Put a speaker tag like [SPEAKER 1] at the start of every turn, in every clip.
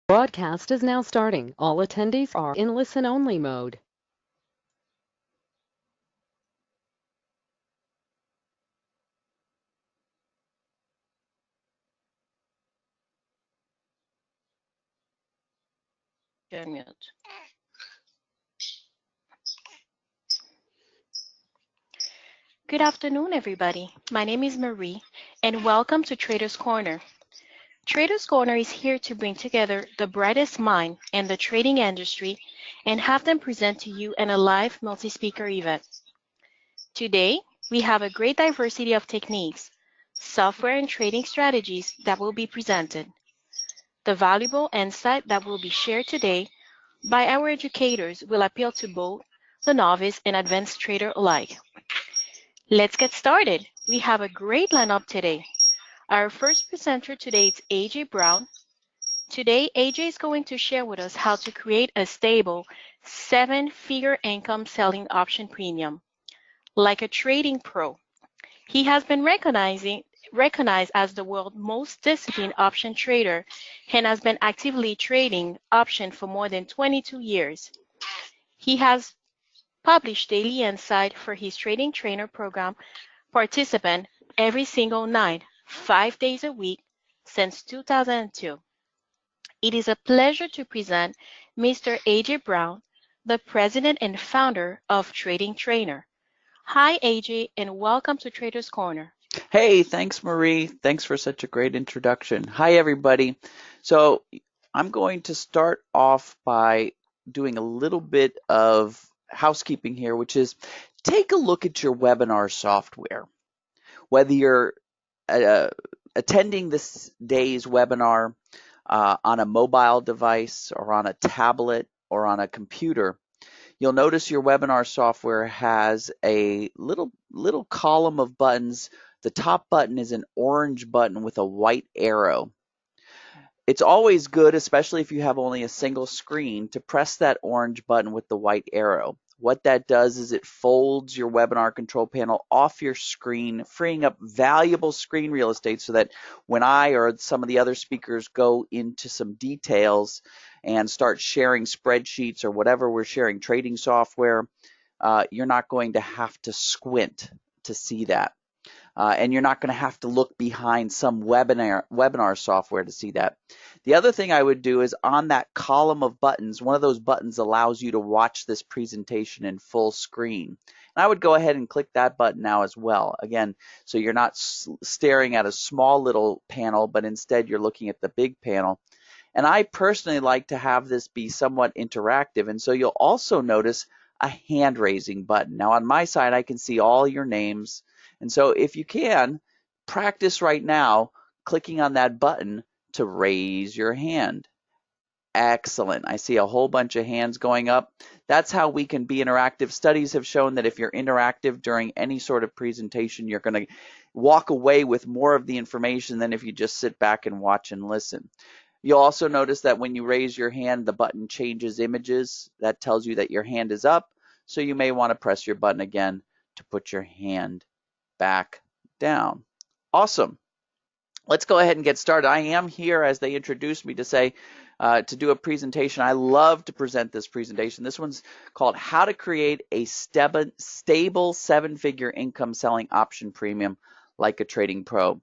[SPEAKER 1] Broadcast is now starting. All attendees are in listen-only mode.
[SPEAKER 2] You're on mute. Good afternoon, everybody. My name is Marie, and welcome to Traders Corner. Traders Corner is here to bring together the brightest mind in the trading industry and have them present to you in a live multi-speaker event. Today, we have a great diversity of techniques, software, and trading strategies that will be presented. The valuable insight that will be shared today by our educators will appeal to both the novice and advanced trader alike. Let's get started. We have a great lineup today. Our first presenter today is AJ Brown. Today, AJ is going to share with us how to create a stable seven-figure income selling option premium, like a trading pro. He has been recognized as the world's most disciplined option trader and has been actively trading options for more than 22 years. He has published daily insight for his trading trainer program participant every single night, 5 days a week, since 2002. It is a pleasure to present Mr. AJ Brown, the president and founder of Trading Trainer. Hi, AJ, and welcome to Traders Corner.
[SPEAKER 3] Hey, thanks, Marie. Thanks for such a great introduction. Hi, everybody. So I'm going to start off by doing a little bit of housekeeping here, which is take a look at your webinar software. Whether you're uh, attending this day's webinar on a mobile device or on a tablet or on a computer, you'll notice your webinar software has a little column of buttons. The top button is an orange button with a white arrow. It's always good, especially if you have only a single screen, to press that orange button with the white arrow. What that does is it folds your webinar control panel off your screen, freeing up valuable screen real estate so that when I or some of the other speakers go into some details and start sharing spreadsheets or whatever we're sharing, trading software, you're not going to have to squint to see that. And you're not going to have to look behind some webinar software to see that. The other thing I would do is on that column of buttons, one of those buttons allows you to watch this presentation in full screen. And I would go ahead and click that button now as well. Again, so you're not staring at a small little panel, but instead you're looking at the big panel. And I personally like to have this be somewhat interactive. And so you'll also notice a hand raising button. Now on my side, I can see all your names. And so if you can, practice right now clicking on that button to raise your hand. Excellent. I see a whole bunch of hands going up. That's how we can be interactive. Studies have shown that if you're interactive during any sort of presentation, you're going to walk away with more of the information than if you just sit back and watch and listen. You'll also notice that when you raise your hand, the button changes images. That tells you that your hand is up. So you may want to press your button again to put your hand back down. Awesome. Let's go ahead and get started. I am here, as they introduced me, to say to do a presentation. I love to present this presentation. This one's called How to Create a Stable Seven-Figure Income Selling Option Premium Like a Trading Pro.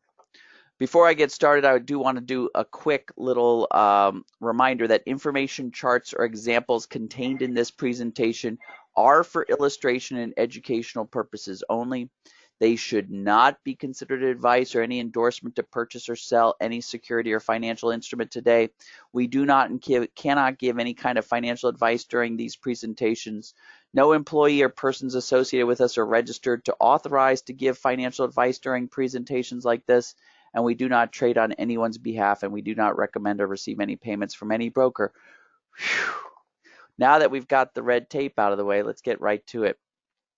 [SPEAKER 3] Before I get started, I do want to do a quick little reminder that information, charts, or examples contained in this presentation are for illustration and educational purposes only. They should not be considered advice or any endorsement to purchase or sell any security or financial instrument today. We do not and cannot give any kind of financial advice during these presentations. No employee or persons associated with us are registered to authorize to give financial advice during presentations like this, and we do not trade on anyone's behalf, and we do not recommend or receive any payments from any broker. Whew. Now that we've got the red tape out of the way, let's get right to it.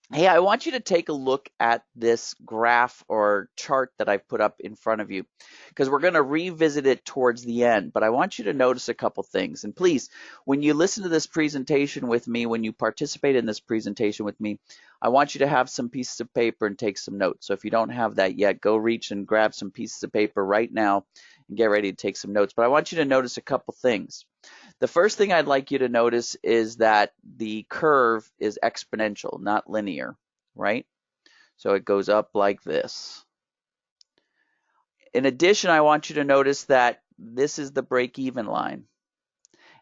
[SPEAKER 3] Hey, I want you to take a look at this graph or chart that I've put up in front of you, because we're going to revisit it towards the end, but I want you to notice a couple things. And please, when you listen to this presentation with me, when you participate in this presentation with me, I want you to have some pieces of paper and take some notes. So if you don't have that yet, go reach and grab some pieces of paper right now and get ready to take some notes. But I want you to notice a couple things. The first thing I'd like you to notice is that the curve is exponential, not linear, right? So it goes up like this. In addition, I want you to notice that this is the break-even line.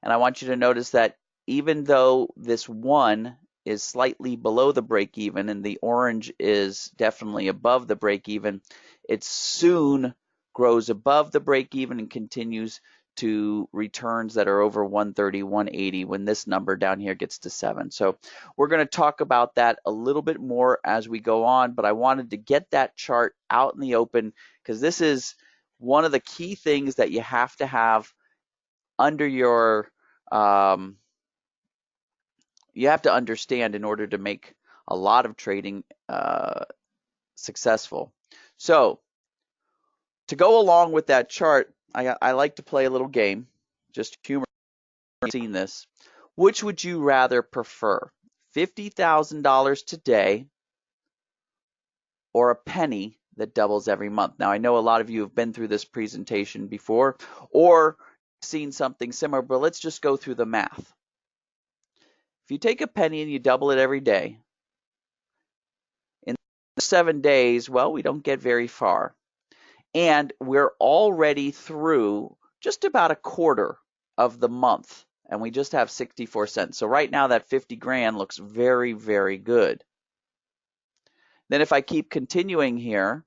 [SPEAKER 3] And I want you to notice that even though this 1 is slightly below the break-even and the orange is definitely above the break-even, it soon grows above the break-even and continues to returns that are over 130, 180 when this number down here gets to 7. So we're going to talk about that a little bit more as we go on, but I wanted to get that chart out in the open because this is one of the key things that you have to have under your you have to understand in order to make a lot of trading successful. So to go along with that chart, I like to play a little game, just humor. Seen this. Which would you rather prefer? $50,000 today or a penny that doubles every month? Now, I know a lot of you have been through this presentation before or seen something similar, but let's just go through the math. If you take a penny and you double it every day, in 7 days, well, we don't get very far. And we're already through just about a quarter of the month, and we just have 64 cents. So right now that 50 grand looks very, very good. Then if I keep continuing here,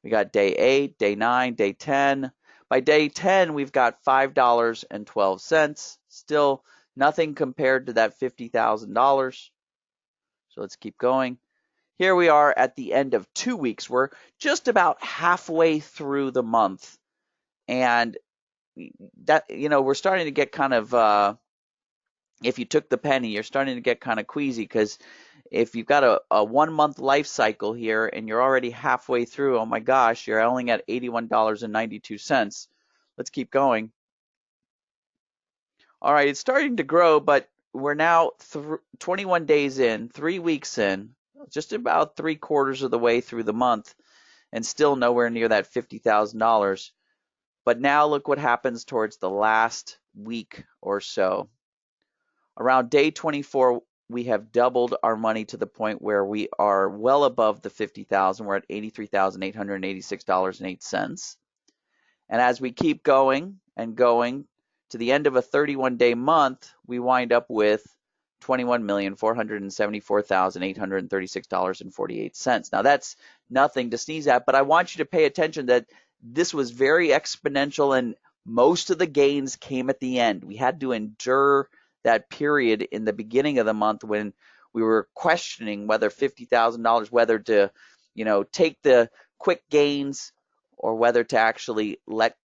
[SPEAKER 3] we got day 8, day 9, day 10. By day 10, we've got $5.12. Still nothing compared to that $50,000. So let's keep going. Here we are at the end of 2 weeks. We're just about halfway through the month. And that, we're starting to get kind of, if you took the penny, you're starting to get kind of queasy because if you've got a 1 month life cycle here and you're already halfway through, oh my gosh, you're only at $81.92. Let's keep going. All right, it's starting to grow, but we're now 21 days in, 3 weeks in, just about 3/4 of the way through the month, and still nowhere near that $50,000. But now look what happens towards the last week or so. Around day 24, we have doubled our money to the point where we are well above the $50,000. We're at $83,886.08. And as we keep going and going to the end of a 31-day month, we wind up with $21,474,836.48. Now that's nothing to sneeze at, but I want you to pay attention that this was very exponential and most of the gains came at the end. We had to endure that period in the beginning of the month when we were questioning whether $50,000, whether to, take the quick gains or whether to actually let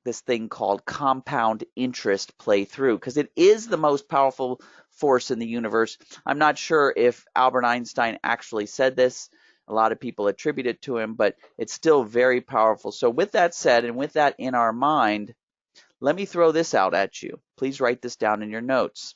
[SPEAKER 3] this thing called compound interest play through, because it is the most powerful force in the universe. I'm not sure if Albert Einstein actually said this. A lot of people attribute it to him, but it's still very powerful. So with that said, and with that in our mind, let me throw this out at you. Please write this down in your notes.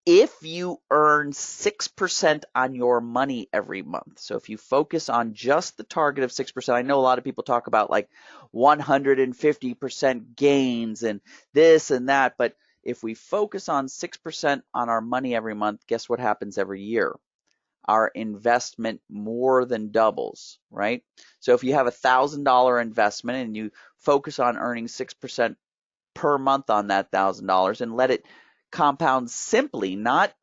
[SPEAKER 3] If you earn 6% on your money every month, so if you focus on just the target of 6%, I know a lot of people talk about like 150% gains and this and that, but if we focus on 6% on our money every month, guess what happens every year? Our investment more than doubles, right? So if you have a $1,000 investment and you focus on earning 6% per month on that $1,000 and let it compound simply, not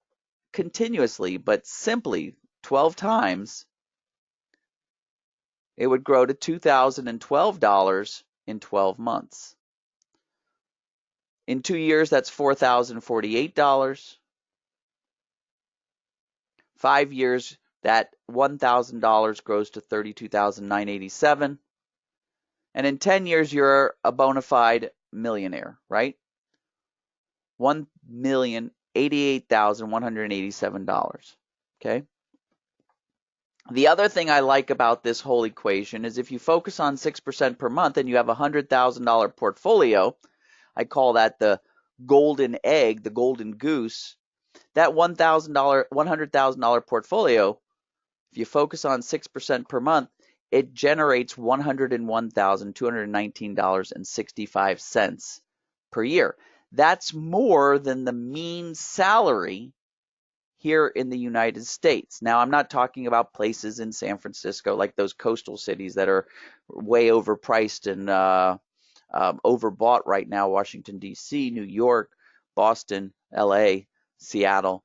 [SPEAKER 3] continuously, but simply 12 times, it would grow to $2,012 in 12 months. In 2 years, that's $4,048. 5 years, that $1,000 grows to $32,987. And in 10 years, you're a bona fide millionaire, right? $1,088,187. Okay. The other thing I like about this whole equation is if you focus on 6% per month and you have a $100,000 portfolio, I call that the golden egg, the golden goose. That $100,000 portfolio, if you focus on 6% per month, it generates $101,219.65 per year. That's more than the mean salary here in the United States. Now, I'm not talking about places in San Francisco, like those coastal cities that are way overpriced and overbought right now, Washington, D.C., New York, Boston, L.A., Seattle.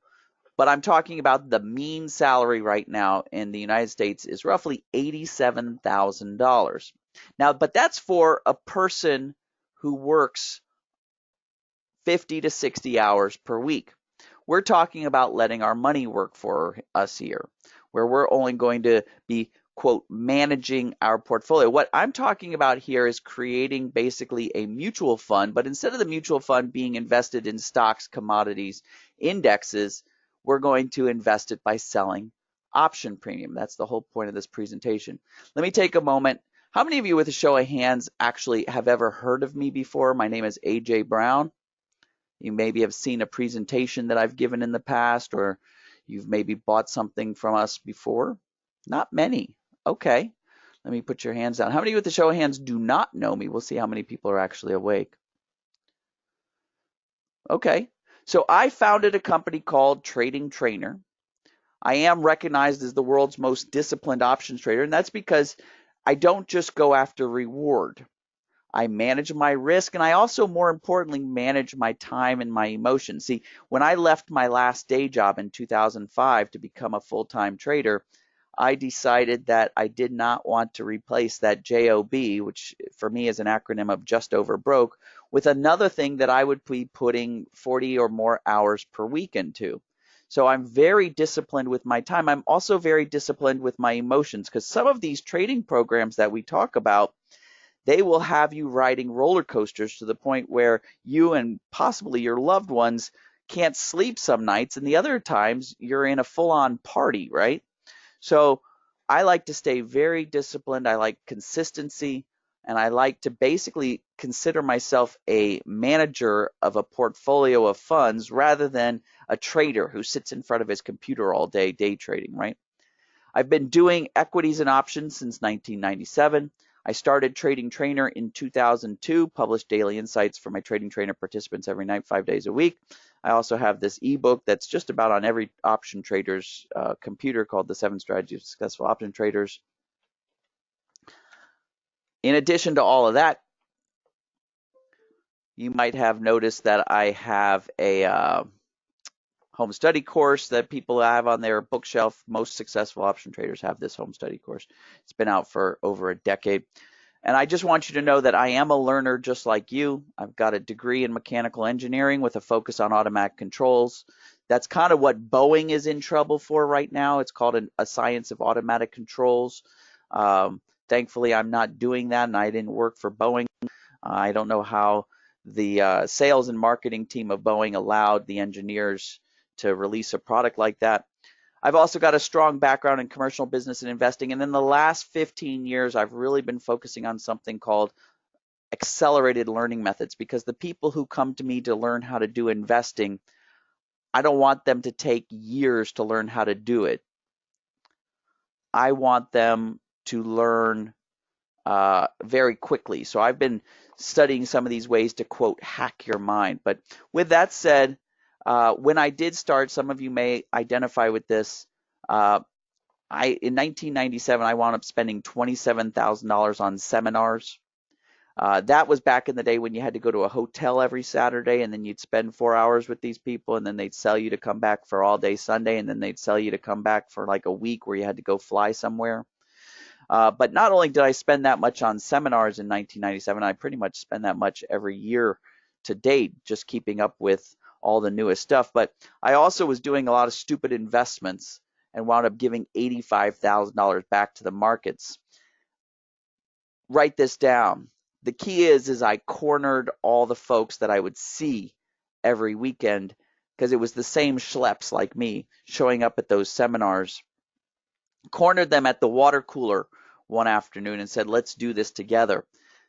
[SPEAKER 3] But I'm talking about the mean salary right now in the United States is roughly $87,000. Now, but that's for a person who works 50 to 60 hours per week. We're talking about letting our money work for us here, where we're only going to be, quote, managing our portfolio. What I'm talking about here is creating basically a mutual fund, but instead of the mutual fund being invested in stocks, commodities, indexes, we're going to invest it by selling option premium. That's the whole point of this presentation. Let me take a moment. How many of you, with a show of hands, actually have ever heard of me before? My name is AJ Brown. You maybe have seen a presentation that I've given in the past, or you've maybe bought something from us before. Not many. Okay, let me put your hands down. How many with the show of hands do not know me? We'll see how many people are actually awake. Okay, so I founded a company called Trading Trainer. I am recognized as the world's most disciplined options trader, and that's because I don't just go after reward. I manage my risk, and I also, more importantly, manage my time and my emotions. See, when I left my last day job in 2005 to become a full-time trader, I decided that I did not want to replace that JOB, which for me is an acronym of just over broke, with another thing that I would be putting 40 or more hours per week into. So I'm very disciplined with my time. I'm also very disciplined with my emotions, because some of these trading programs that we talk about, they will have you riding roller coasters to the point where you and possibly your loved ones can't sleep some nights, and the other times you're in a full-on party, right? So I like to stay very disciplined. I like consistency, and I like to basically consider myself a manager of a portfolio of funds rather than a trader who sits in front of his computer all day trading, right? I've been doing equities and options since 1997. I started Trading Trainer in 2002, published daily insights for my Trading Trainer participants every night, 5 days a week. I also have this ebook that's just about on every option trader's computer called The 7 Strategies of Successful Option Traders. In addition to all of that, you might have noticed that I have a home study course that people have on their bookshelf. Most successful option traders have this home study course. It's been out for over a decade. And I just want you to know that I am a learner just like you. I've got a degree in mechanical engineering with a focus on automatic controls. That's kind of what Boeing is in trouble for right now. It's called a science of automatic controls. Thankfully, I'm not doing that, and I didn't work for Boeing. I don't know how the sales and marketing team of Boeing allowed the engineers to release a product like that. I've also got a strong background in commercial business and investing, and in the last 15 years, I've really been focusing on something called accelerated learning methods, because the people who come to me to learn how to do investing, I don't want them to take years to learn how to do it. I want them to learn very quickly. So I've been studying some of these ways to, quote, hack your mind. But with that said, when I did start, some of you may identify with this. In 1997, I wound up spending $27,000 on seminars. That was back in the day when you had to go to a hotel every Saturday, and then you'd spend 4 hours with these people, and then they'd sell you to come back for all day Sunday, and then they'd sell you to come back for like a week where you had to go fly somewhere. But not only did I spend that much on seminars in 1997, I pretty much spend that much every year to date, just keeping up with all the newest stuff. But I also was doing a lot of stupid investments and wound up giving $85,000 back to the markets. Write this down. The key is I cornered all the folks that I would see every weekend, because it was the same schleps like me showing up at those seminars. Cornered them at the water cooler one afternoon and said, let's do this together.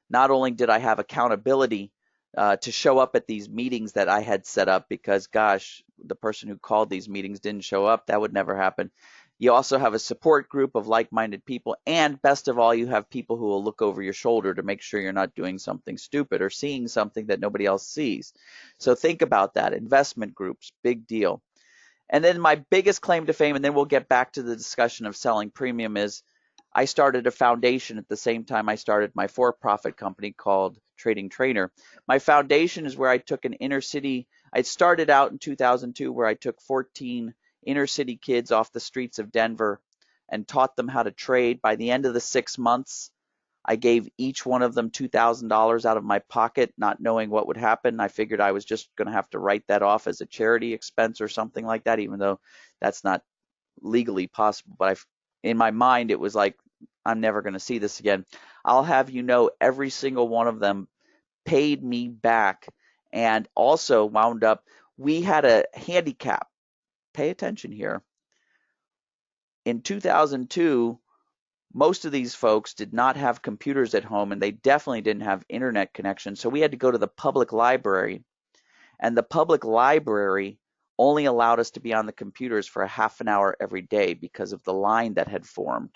[SPEAKER 3] Not only did I have accountability to show up at these meetings that I had set up, because gosh, the person who called these meetings didn't show up, that would never happen. You also have a support group of like-minded people, and best of all, you have people who will look over your shoulder to make sure you're not doing something stupid or seeing something that nobody else sees. So think about that. Investment groups, big deal. And then my biggest claim to fame, and then we'll get back to the discussion of selling premium, is I started a foundation at the same time I started my for-profit company called Trading Trainer. My foundation is where I took an inner city, I started out in 2002 where I took 14 inner city kids off the streets of Denver and taught them how to trade. By the end of the 6 months, I gave each one of them $2,000 out of my pocket, not knowing what would happen. I figured I was just going to have to write that off as a charity expense or something like that, even though that's not legally possible. But in my mind, it was like, I'm never going to see this again. I'll have you know, every single one of them paid me back, and also wound up, we had a handicap. Pay attention here. In 2002, most of these folks did not have computers at home, and they definitely didn't have internet connection. So we had to go to the public library, and the public library only allowed us to be on the computers for a half an hour every day because of the line that had formed.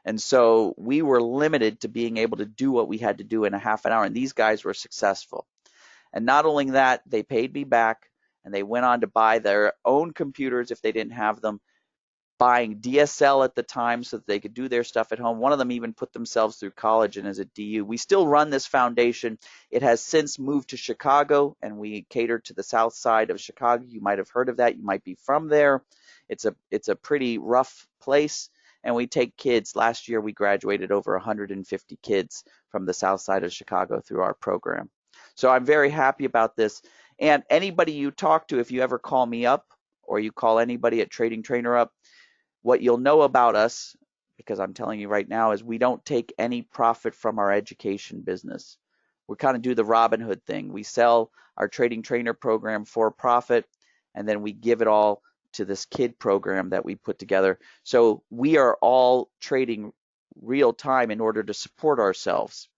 [SPEAKER 3] And so we were limited to being able to do what we had to do in a half an hour, and these guys were successful. And not only that, they paid me back, and they went on to buy their own computers if they didn't have them, buying DSL at the time so that they could do their stuff at home. One of them even put themselves through college and is a DU. We still run this foundation. It has since moved to Chicago, and we cater to the south side of Chicago. You might have heard of that. You might be from there. It's a pretty rough place, and we take kids. Last year we graduated over 150 kids from the south side of Chicago through our program. So I'm very happy about this. And anybody you talk to, if you ever call me up or you call anybody at Trading Trainer up, what you'll know about us, because I'm telling you right now, is we don't take any profit from our education business. We kind of do the Robin Hood thing. We sell our Trading Trainer program for profit, and then we give it all to this kid program that we put together. So we are all trading real time in order to support ourselves.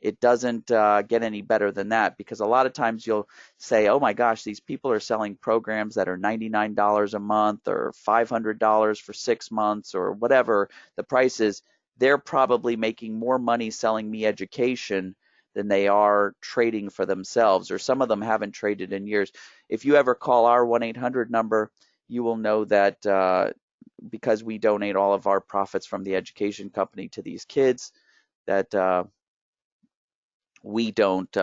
[SPEAKER 3] It doesn't get any better than that, because a lot of times you'll say, oh my gosh, these people are selling programs that are $99 a month or $500 for 6 months or whatever the price is. They're probably making more money selling me education than they are trading for themselves, or some of them haven't traded in years. If you ever call our 1-800 number, you will know that because we donate all of our profits from the education company to these kids, that we don't,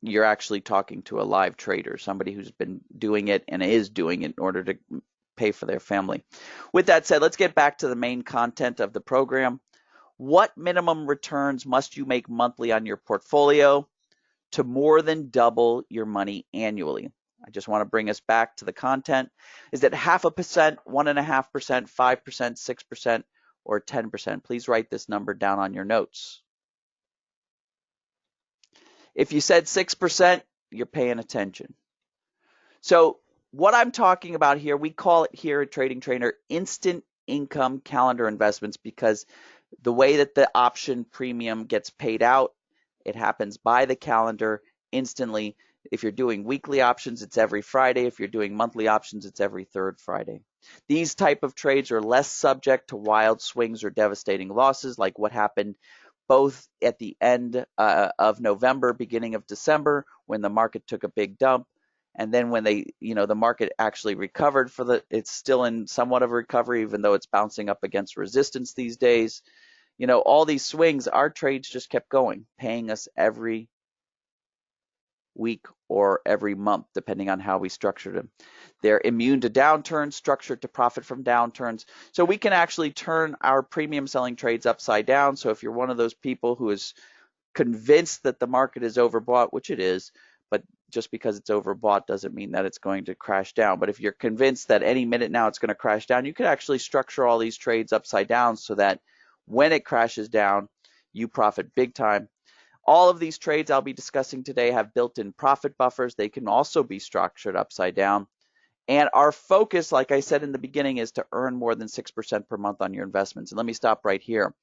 [SPEAKER 3] you're actually talking to a live trader, somebody who's been doing it and is doing it in order to pay for their family. With that said, let's get back to the main content of the program. What minimum returns must you make monthly on your portfolio to more than double your money annually? I just want to bring us back to the content. Is it 0.5%, 1.5%, 5%, 6%, or 10%? Please write this number down on your notes. If you said 6%, you're paying attention. So what I'm talking about here, we call it here at Trading Trainer instant income calendar investments, because the way that the option premium gets paid out, it happens by the calendar instantly. If you're doing weekly options, it's every Friday. If you're doing monthly options, it's every third Friday. These type of trades are less subject to wild swings or devastating losses, like what happened both at the end of November, beginning of December, when the market took a big dump, and then when the market actually recovered it's still in somewhat of a recovery, even though it's bouncing up against resistance these days. All these swings, our trades just kept going, paying us every week or every month, depending on how we structured them. They're immune to downturns, structured to profit from downturns. So we can actually turn our premium selling trades upside down. So if you're one of those people who is convinced that the market is overbought, which it is, but just because it's overbought doesn't mean that it's going to crash down. But if you're convinced that any minute now it's going to crash down, you could actually structure all these trades upside down so that when it crashes down, you profit big time. All of these trades I'll be discussing today have built-in profit buffers. They can also be structured upside down. And our focus, like I said in the beginning, is to earn more than 6% per month on your investments. And let me stop right here.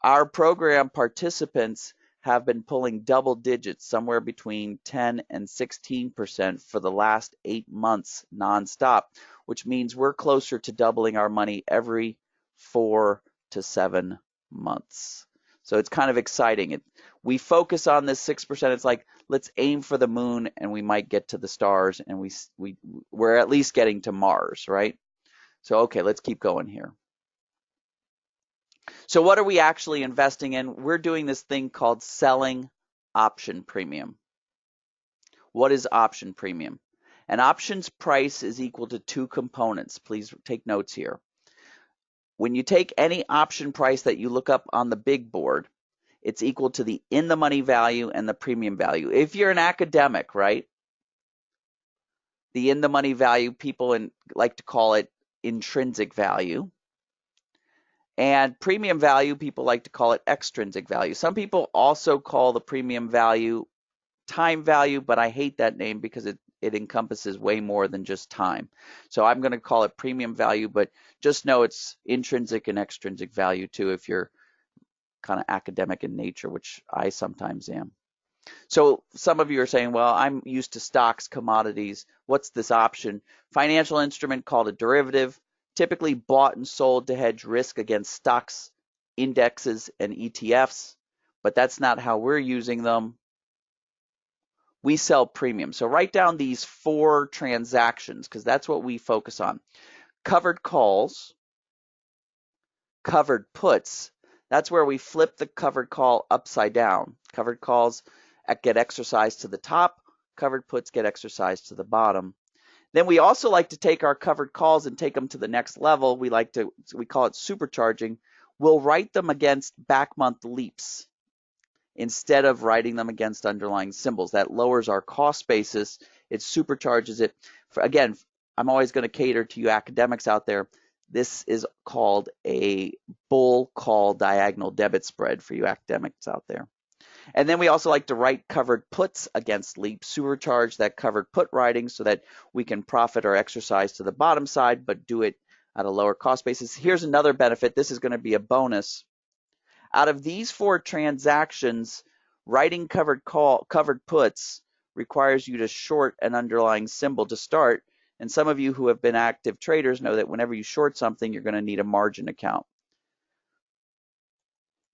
[SPEAKER 3] Our program participants have been pulling double digits, somewhere between 10 and 16% for the last 8 months nonstop, which means we're closer to doubling our money every 4 to 7 months. So it's kind of exciting. We focus on this 6%. It's like, let's aim for the moon and we might get to the stars, and we're at least getting to Mars, right? So, okay, let's keep going here. So what are we actually investing in? We're doing this thing called selling option premium. What is option premium? An option's price is equal to two components. Please take notes here. When you take any option price that you look up on the big board, it's equal to the in-the-money value and the premium value. If you're an academic, right, the in-the-money value, people like to call it intrinsic value. And premium value, people like to call it extrinsic value. Some people also call the premium value time value, but I hate that name because it encompasses way more than just time. So I'm going to call it premium value, but just know it's intrinsic and extrinsic value too if you're kind of academic in nature, which I sometimes am. So some of you are saying, well, I'm used to stocks, commodities. What's this option? Financial instrument called a derivative, typically bought and sold to hedge risk against stocks, indexes, and ETFs, but that's not how we're using them. We sell premium. So write down these 4 transactions because that's what we focus on. Covered calls, covered puts. That's where we flip the covered call upside down. Covered calls get exercised to the top, covered puts get exercised to the bottom. Then we also like to take our covered calls and take them to the next level. We call it supercharging. We'll write them against back month leaps instead of writing them against underlying symbols. That lowers our cost basis. It supercharges it. Again, I'm always going to cater to you academics out there. This is called a bull call diagonal debit spread for you academics out there. And then we also like to write covered puts against leap, supercharge that covered put writing so that we can profit or exercise to the bottom side, but do it at a lower cost basis. Here's another benefit. This is going to be a bonus. Out of these 4 transactions, writing covered puts requires you to short an underlying symbol to start. And some of you who have been active traders know that whenever you short something, you're going to need a margin account.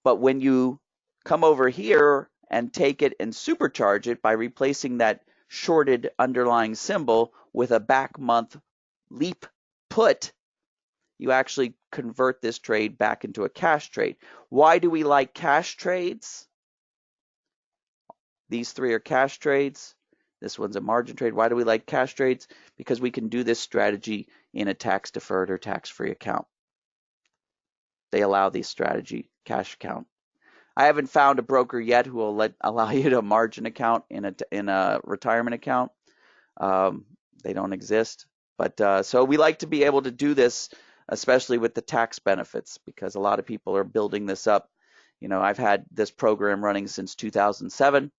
[SPEAKER 3] But when you come over here and take it and supercharge it by replacing that shorted underlying symbol with a back month leap put, you actually convert this trade back into a cash trade. Why do we like cash trades? These 3 are cash trades. This one's a margin trade. Why do we like cash trades? Because we can do this strategy in a tax deferred or tax free account. They allow this strategy, cash account. I haven't found a broker yet who will allow you to margin account in a retirement account. They don't exist. But so we like to be able to do this, especially with the tax benefits, because a lot of people are building this up. You know, I've had this program running since 2007,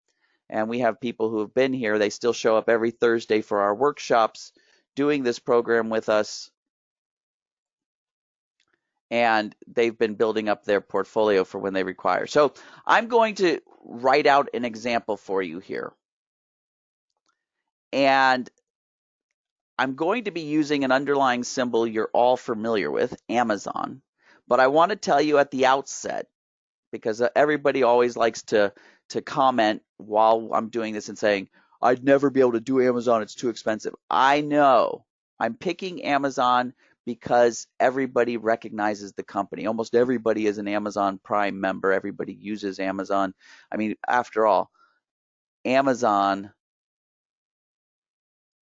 [SPEAKER 3] and we have people who have been here. They still show up every Thursday for our workshops doing this program with us. And they've been building up their portfolio for when they require. So I'm going to write out an example for you here. And I'm going to be using an underlying symbol you're all familiar with, Amazon. But I want to tell you at the outset, because everybody always likes to comment while I'm doing this and saying, I'd never be able to do Amazon, it's too expensive. I know. I'm picking Amazon because everybody recognizes the company. Almost everybody is an Amazon Prime member. Everybody uses Amazon. I mean, after all, Amazon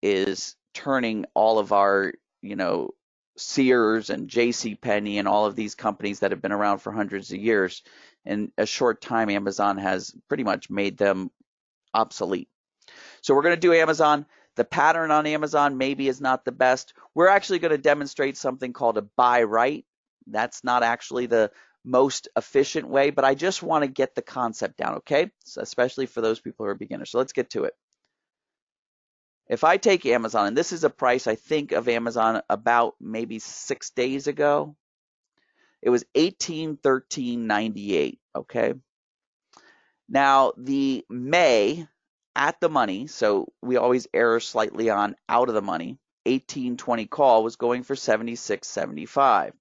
[SPEAKER 3] is turning all of our, Sears and JCPenney and all of these companies that have been around for hundreds of years. In a short time, Amazon has pretty much made them obsolete. So we're going to do Amazon. The pattern on Amazon maybe is not the best. We're actually going to demonstrate something called a buy right. That's not actually the most efficient way, but I just want to get the concept down, okay? So especially for those people who are beginners. So let's get to it. If I take Amazon, and this is a price I think of Amazon about maybe 6 days ago, it was $18.13.98, okay? Now, the May at the money, so we always err slightly on out of the money, 1820 call was going for 76.75.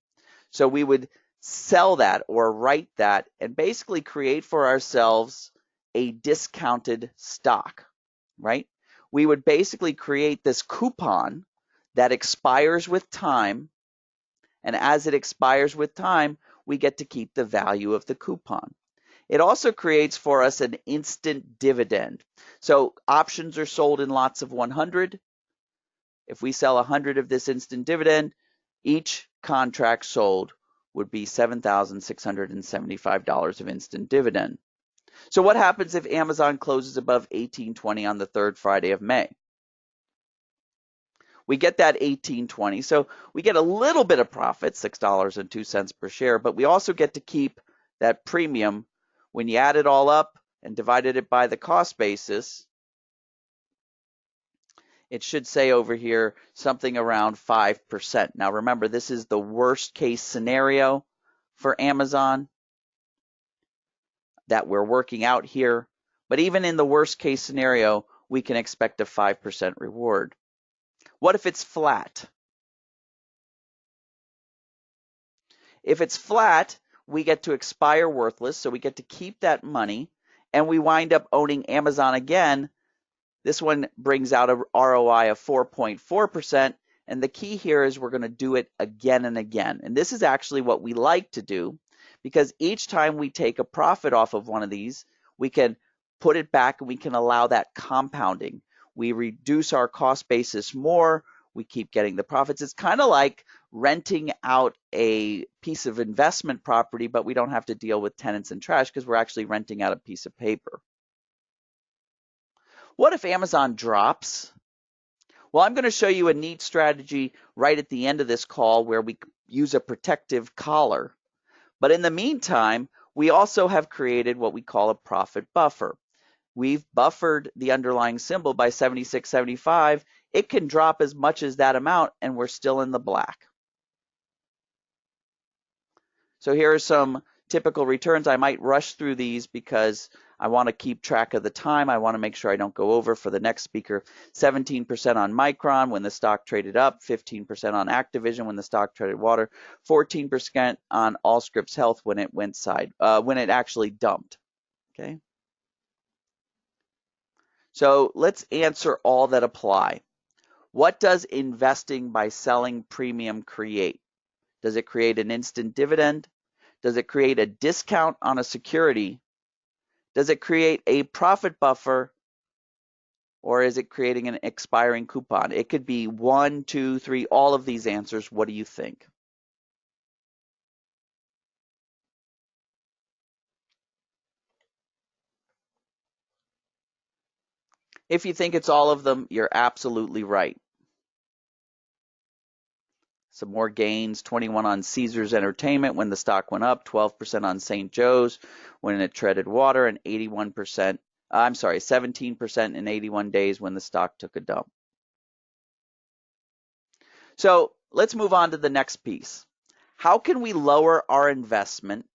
[SPEAKER 3] So we would sell that or write that and basically create for ourselves a discounted stock, right? We would basically create this coupon that expires with time, and as it expires with time, we get to keep the value of the coupon. It also creates for us an instant dividend. So options are sold in lots of 100. If we sell 100 of this instant dividend, each contract sold would be $7,675 of instant dividend. So what happens if Amazon closes above 1820 on the third Friday of May? We get that 1820, so we get a little bit of profit, $6.02 per share, but we also get to keep that premium. When you add it all up and divided it by the cost basis, it should say over here something around 5%. Now remember, this is the worst case scenario for Amazon that we're working out here. But even in the worst case scenario, we can expect a 5% reward. What if it's flat? If it's flat, we get to expire worthless, so we get to keep that money, and we wind up owning Amazon again. This one brings out a ROI of 4.4%, and the key here is we're going to do it again and again. And this is actually what we like to do, because each time we take a profit off of one of these, we can put it back and we can allow that compounding. We reduce our cost basis more, we keep getting the profits. It's kind of like renting out a piece of investment property, but we don't have to deal with tenants and trash because we're actually renting out a piece of paper. What if Amazon drops? Well, I'm going to show you a neat strategy right at the end of this call where we use a protective collar. But in the meantime, we also have created what we call a profit buffer. We've buffered the underlying symbol by 76.75. It can drop as much as that amount and we're still in the black. So here are some typical returns. I might rush through these because I want to keep track of the time. I want to make sure I don't go over for the next speaker. 17% on Micron when the stock traded up, 15% on Activision when the stock traded water, 14% on Allscripts Health when it went when it actually dumped. Okay. So let's answer all that apply. What does investing by selling premium create? Does it create an instant dividend? Does it create a discount on a security? Does it create a profit buffer? Or is it creating an expiring coupon? It could be 1, 2, 3, all of these answers. What do you think? If you think it's all of them, you're absolutely right. Some more gains, 21 on Caesars Entertainment when the stock went up, 12% on St. Joe's when it treaded water, and 17% in 81 days when the stock took a dump. So let's move on to the next piece. How can we lower our investment,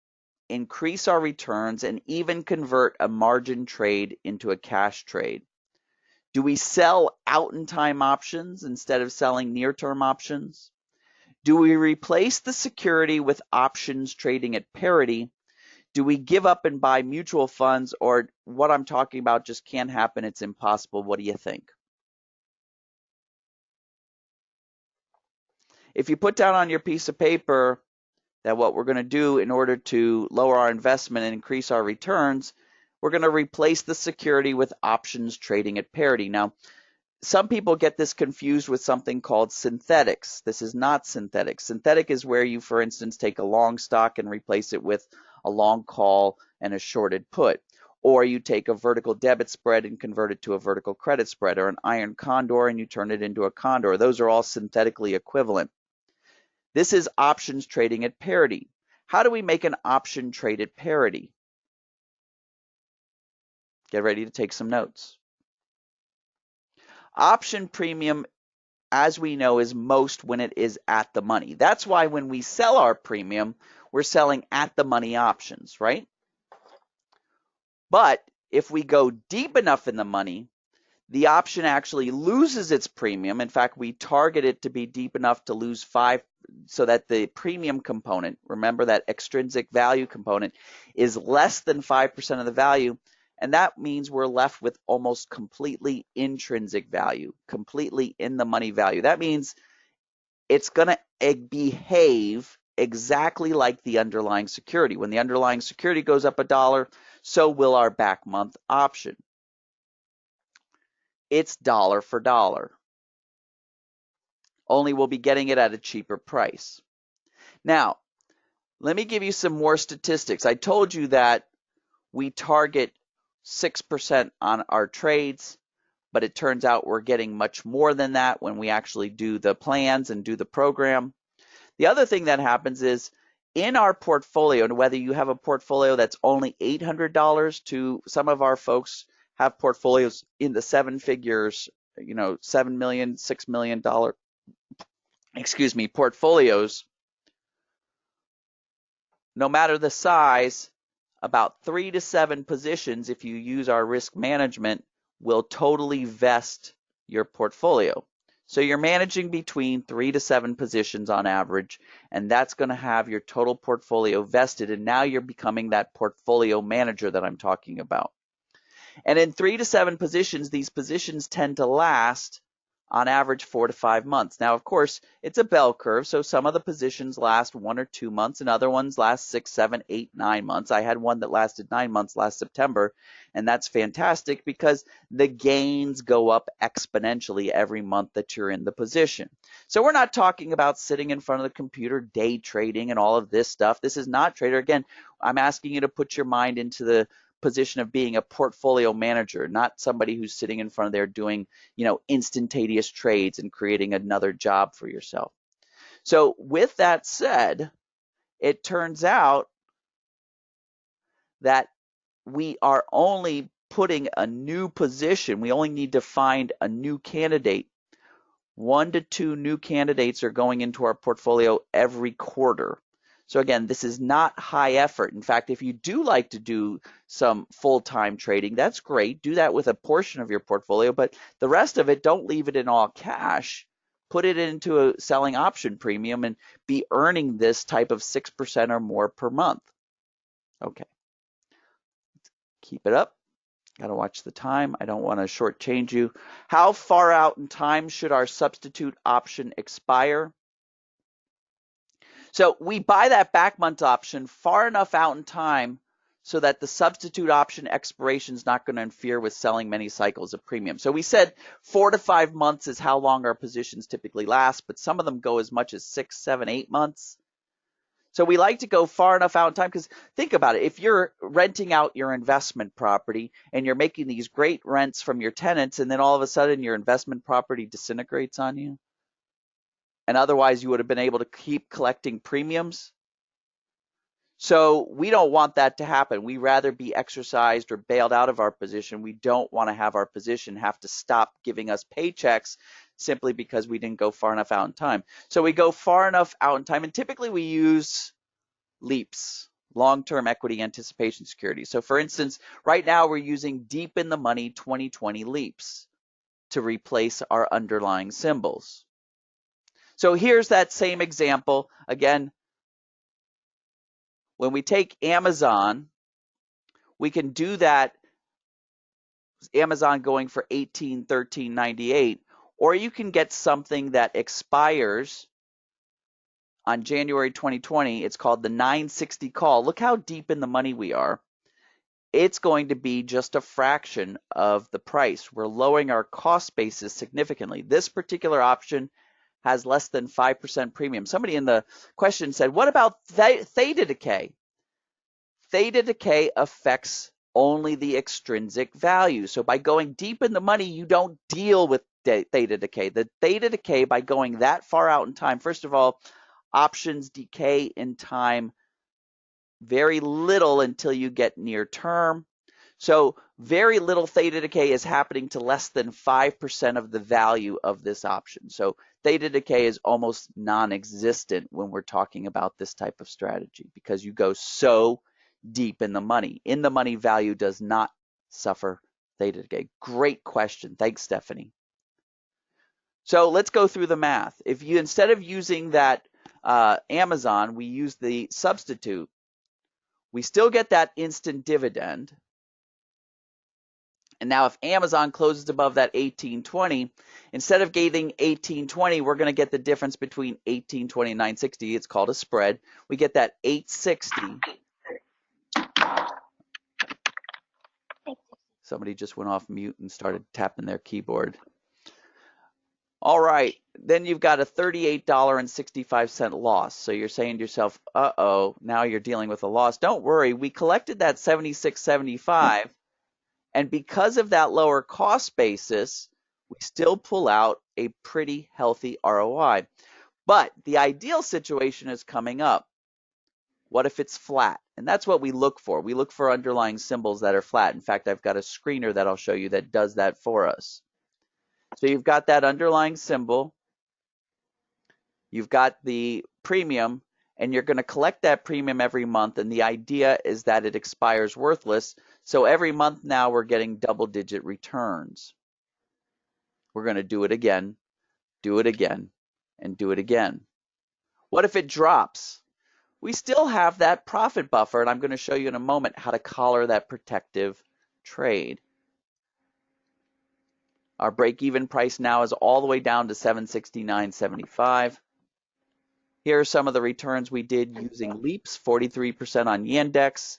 [SPEAKER 3] increase our returns, and even convert a margin trade into a cash trade? Do we sell out-in-time options instead of selling near-term options? Do we replace the security with options trading at parity? Do we give up and buy mutual funds, or what I'm talking about just can't happen, it's impossible? What do you think? If you put down on your piece of paper that what we're going to do in order to lower our investment and increase our returns, we're going to replace the security with options trading at parity. Now, some people get this confused with something called synthetics. This is not synthetic. Synthetic is where you, for instance, take a long stock and replace it with a long call and a shorted put. Or you take a vertical debit spread and convert it to a vertical credit spread, or an iron condor and you turn it into a condor. Those are all synthetically equivalent. This is options trading at parity. How do we make an option trade at parity? Get ready to take some notes. Option premium, as we know, is most when it is at the money. That's why when we sell our premium, we're selling at the money options, right? But if we go deep enough in the money, the option actually loses its premium. In fact, we target it to be deep enough to lose 5, so that the premium component, remember that extrinsic value component, is less than 5% of the value. And that means we're left with almost completely intrinsic value, completely in the money value. That means it's going to behave exactly like the underlying security. When the underlying security goes up $1, so will our back month option. It's dollar for dollar. Only we'll be getting it at a cheaper price. Now, let me give you some more statistics. I told you that we target 6% on our trades, but it turns out we're getting much more than that when we actually do the plans and do the program. The other thing that happens is in our portfolio, and whether you have a portfolio that's only $800 to some of our folks have portfolios in the 7 figures, $7 million, $6 million, portfolios. No matter the size, about 3 to 7 positions, if you use our risk management, will totally vest your portfolio. So you're managing between 3 to 7 positions on average, and that's going to have your total portfolio vested, and now you're becoming that portfolio manager that I'm talking about. And in 3 to 7 positions, these positions tend to last on average 4 to 5 months. Now, of course, it's a bell curve, so some of the positions last 1 or 2 months, and other ones last 6, 7, 8, 9 months. I had one that lasted 9 months last September, and that's fantastic because the gains go up exponentially every month that you're in the position. So we're not talking about sitting in front of the computer day trading and all of this stuff. This is not trader. Again, I'm asking you to put your mind into the position of being a portfolio manager, not somebody who's sitting in front of there doing, instantaneous trades and creating another job for yourself. So with that said, it turns out that we are only putting a new position. We only need to find a new candidate. 1 to 2 new candidates are going into our portfolio every quarter. So again, this is not high effort. In fact, if you do like to do some full-time trading, that's great. Do that with a portion of your portfolio, but the rest of it, don't leave it in all cash. Put it into a selling option premium and be earning this type of 6% or more per month. Okay. Keep it up. Got to watch the time. I don't want to shortchange you. How far out in time should our substitute option expire? So we buy that back month option far enough out in time so that the substitute option expiration is not going to interfere with selling many cycles of premium. So we said 4 to 5 months is how long our positions typically last, but some of them go as much as 6, 7, 8 months. So we like to go far enough out in time because think about it. If you're renting out your investment property and you're making these great rents from your tenants and then all of a sudden your investment property disintegrates on you, and otherwise you would have been able to keep collecting premiums. So we don't want that to happen. We rather be exercised or bailed out of our position. We don't want to have our position have to stop giving us paychecks simply because we didn't go far enough out in time. So we go far enough out in time, and typically we use LEAPs, long-term equity anticipation securities. So for instance, right now we're using deep in the money 2020 LEAPs to replace our underlying symbols. So here's that same example. Again, when we take Amazon, we can do that, Amazon going for $18, $13.98, or you can get something that expires on January 2020. It's called the 960 call. Look how deep in the money we are. It's going to be just a fraction of the price. We're lowering our cost basis significantly. This particular option has less than 5% premium. Somebody in the question said, what about theta decay? Theta decay affects only the extrinsic value. So by going deep in the money, you don't deal with theta decay. The theta decay, by going that far out in time, first of all, options decay in time very little until you get near term. So very little theta decay is happening to less than 5% of the value of this option. So theta decay is almost non-existent when we're talking about this type of strategy because you go so deep in the money. In the money value does not suffer theta decay. Great question. Thanks, Stephanie. So let's go through the math. If you, instead of using that Amazon, we use the substitute, we still get that instant dividend. And now if Amazon closes above that 1820, instead of getting 1820, we're going to get the difference between 1820 and 960. It's called a spread. We get that 860. Somebody just went off mute and started tapping their keyboard. All right, then you've got a $38.65 loss. So you're saying to yourself, uh-oh, now you're dealing with a loss. Don't worry, we collected that $76.75, and because of that lower cost basis, we still pull out a pretty healthy ROI. But the ideal situation is coming up. What if it's flat? And that's what we look for. We look for underlying symbols that are flat. In fact, I've got a screener that I'll show you that does that for us. So you've got that underlying symbol, you've got the premium, and you're going to collect that premium every month, and the idea is that it expires worthless. So every month now we're getting double-digit returns. We're going to do it again, and do it again. What if it drops? We still have that profit buffer, and I'm going to show you in a moment how to collar that protective trade. Our break-even price now is all the way down to $769.75. Here are some of the returns we did using Leaps: 43% on Yandex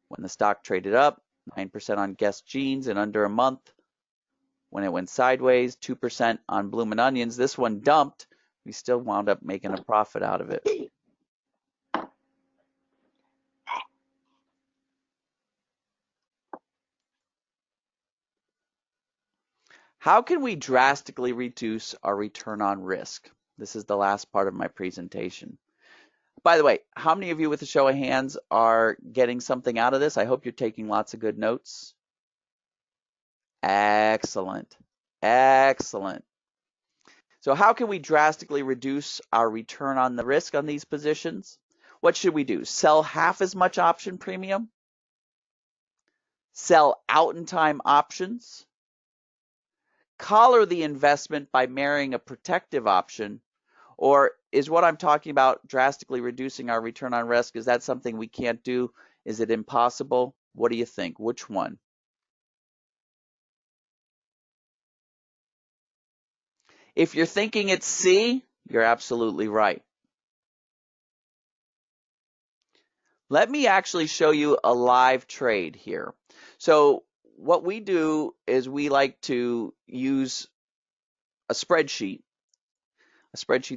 [SPEAKER 3] when the stock traded up, 9% on Guess Jeans in under a month. When it went sideways, 2% on Bloomin' Onions. This one dumped. We still wound up making a profit out of it. How can we drastically reduce our return on risk? This is the last part of my presentation. By the way, how many of you with a show of hands are getting something out of this? I hope you're taking lots of good notes. Excellent. Excellent. So how can we drastically reduce our return on the risk on these positions? What should we do? Sell half as much option premium? Sell out in time options? Collar the investment by marrying a protective option? Or is what I'm talking about drastically reducing our return on risk, is that something we can't do? Is it impossible? What do you think? Which one? If you're thinking it's C, you're absolutely right. Let me actually show you a live trade here. So what we do is we like to use a spreadsheet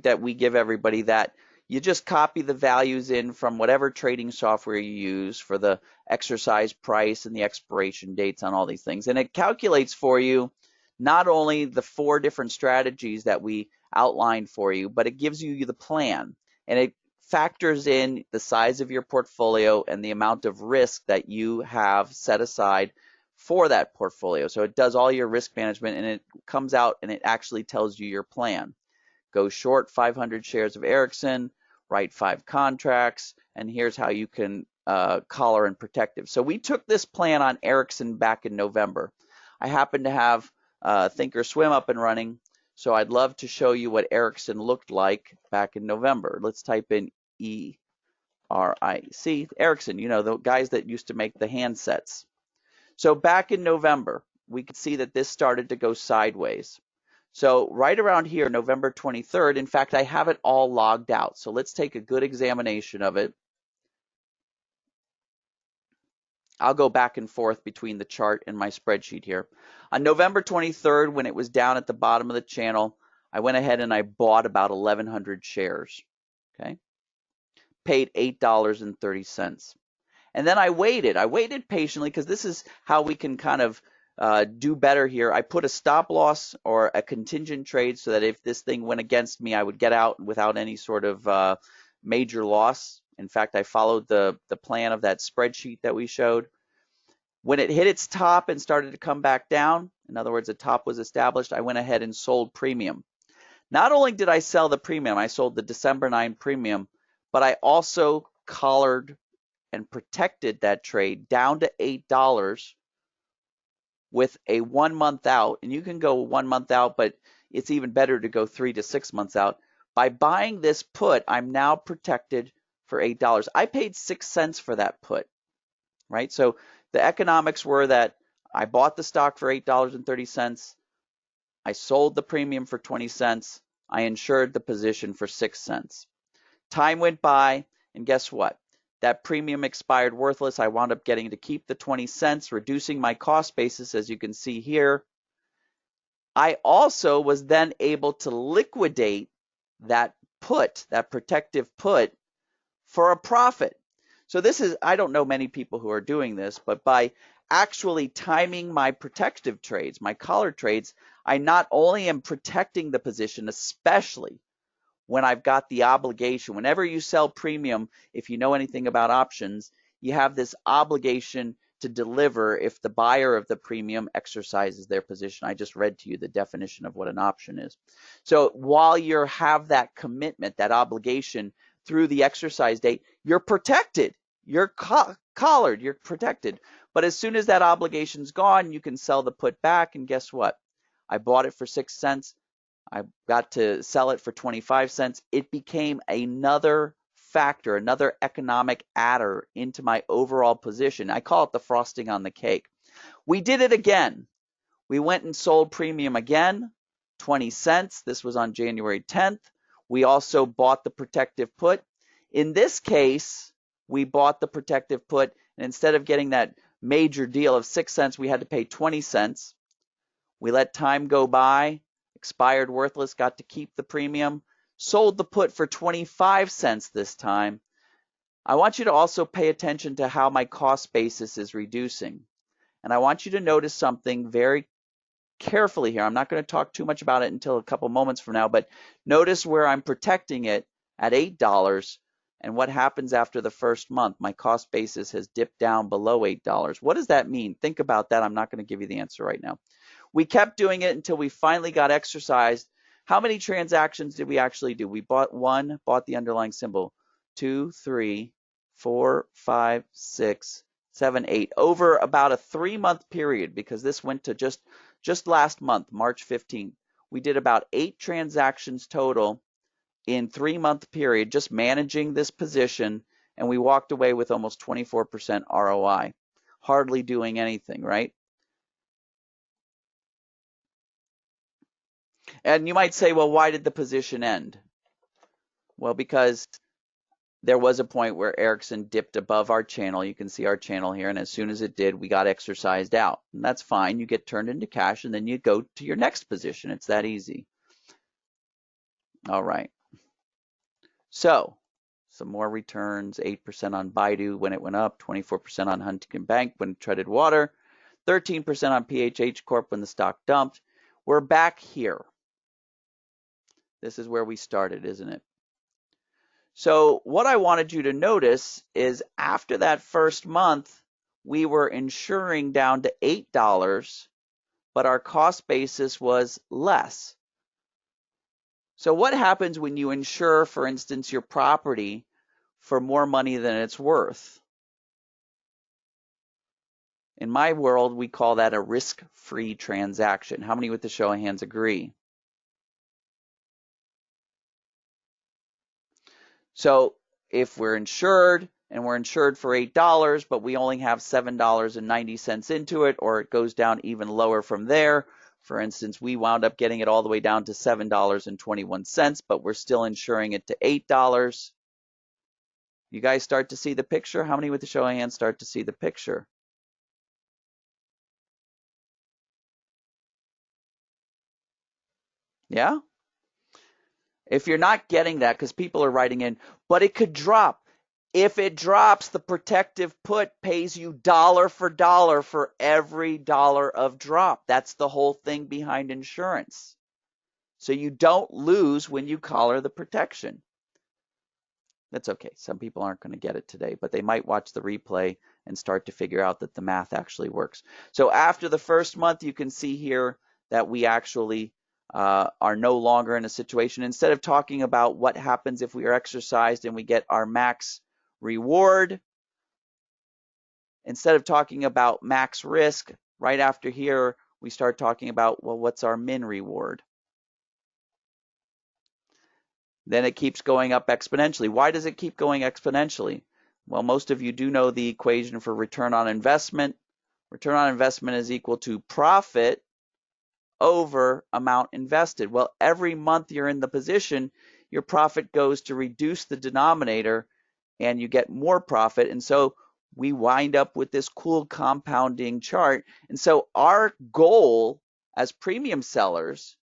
[SPEAKER 3] that we give everybody, that you just copy the values in from whatever trading software you use for the exercise price and the expiration dates on all these things. And it calculates for you not only the 4 different strategies that we outlined for you, but it gives you the plan. And it factors in the size of your portfolio and the amount of risk that you have set aside for that portfolio. So it does all your risk management, and it comes out and it actually tells you your plan. Go short 500 shares of Ericsson, write 5 contracts, and here's how you can collar and protective. So we took this plan on Ericsson back in November. I happen to have Thinkorswim up and running, so I'd love to show you what Ericsson looked like back in November. Let's type in ERIC, Ericsson, you know, the guys that used to make the handsets. So back in November, we could see that this started to go sideways. So right around here, November 23rd, in fact, I have it all logged out. So let's take a good examination of it. I'll go back and forth between the chart and my spreadsheet here. On November 23rd, when it was down at the bottom of the channel, I went ahead and I bought about 1,100 shares, okay? Paid $8.30. And then I waited patiently, because this is how we can kind of do better here. I put a stop loss or a contingent trade so that if this thing went against me, I would get out without any sort of major loss. In fact, I followed the plan of that spreadsheet that we showed. When it hit its top and started to come back down, in other words, the top was established, I went ahead and sold premium. Not only did I sell the premium, I sold the December 9 premium, but I also collared and protected that trade down to $8 with a 1 month out, and you can go 1 month out, but it's even better to go 3 to 6 months out. By buying this put, I'm now protected for $8. I paid 6 cents for that put, right? So the economics were that I bought the stock for $8.30. I sold the premium for 20 cents. I insured the position for 6 cents. Time went by, and guess what? That premium expired worthless. I wound up getting to keep the 20 cents, reducing my cost basis, as you can see here. I also was then able to liquidate that put, that protective put, for a profit. So this is, I don't know many people who are doing this, but by actually timing my protective trades, my collar trades, I not only am protecting the position, especially when I've got the obligation. Whenever you sell premium, if you know anything about options, you have this obligation to deliver if the buyer of the premium exercises their position. I just read to you the definition of what an option is. So while you have that commitment, that obligation through the exercise date, you're protected. You're collared, you're protected. But as soon as that obligation's gone, you can sell the put back, and guess what? I bought it for 6 cents. I got to sell it for 25 cents. It became another factor, another economic adder into my overall position. I call it the frosting on the cake. We did it again. We went and sold premium again, 20 cents. This was on January 10th. We also bought the protective put. In this case, we bought the protective put, and instead of getting that major deal of 6 cents, we had to pay 20 cents. We let time go by. Expired worthless, got to keep the premium, sold the put for 25 cents this time. I want you to also pay attention to how my cost basis is reducing. And I want you to notice something very carefully here. I'm not going to talk too much about it until a couple moments from now, but notice where I'm protecting it at $8 and what happens after the first month. My cost basis has dipped down below $8. What does that mean? Think about that. I'm not going to give you the answer right now. We kept doing it until we finally got exercised. How many transactions did we actually do? We bought one, bought the underlying symbol. 2, 3, 4, 5, 6, 7, 8. Over about a 3-month period, because this went to just last month, March 15th. We did about 8 transactions total in 3-month period, just managing this position, and we walked away with almost 24% ROI. Hardly doing anything, right? And you might say, well, why did the position end? Well, because there was a point where Ericsson dipped above our channel. You can see our channel here, and as soon as it did, we got exercised out. And that's fine. You get turned into cash, and then you go to your next position. It's that easy. All right. So some more returns, 8% on Baidu when it went up, 24% on Huntington Bank when it treaded water, 13% on PHH Corp when the stock dumped. We're back here. This is where we started, isn't it? So what I wanted you to notice is after that first month, we were insuring down to $8, but our cost basis was less. So what happens when you insure, for instance, your property for more money than it's worth? In my world, we call that a risk-free transaction. How many with the show of hands agree? So if we're insured and we're insured for $8, but we only have $7.90 into it, or it goes down even lower from there. For instance, we wound up getting it all the way down to $7.21, but we're still insuring it to $8. You guys start to see the picture? How many with the show of hands start to see the picture? Yeah? If you're not getting that, because people are writing in, but it could drop. If it drops, the protective put pays you dollar for every dollar of drop. That's the whole thing behind insurance. So you don't lose when you collar the protection. That's okay. Some people aren't going to get it today, but they might watch the replay and start to figure out that the math actually works. So after the first month, you can see here that we actually are no longer in a situation. Instead of talking about what happens if we are exercised and we get our max reward, instead of talking about max risk, right after here, we start talking about, well, what's our min reward? Then it keeps going up exponentially. Why does it keep going exponentially? Well, most of you do know the equation for return on investment. Return on investment is equal to profit over amount invested. Well, every month you're in the position, your profit goes to reduce the denominator and you get more profit. And so we wind up with this cool compounding chart. And so our goal as premium sellers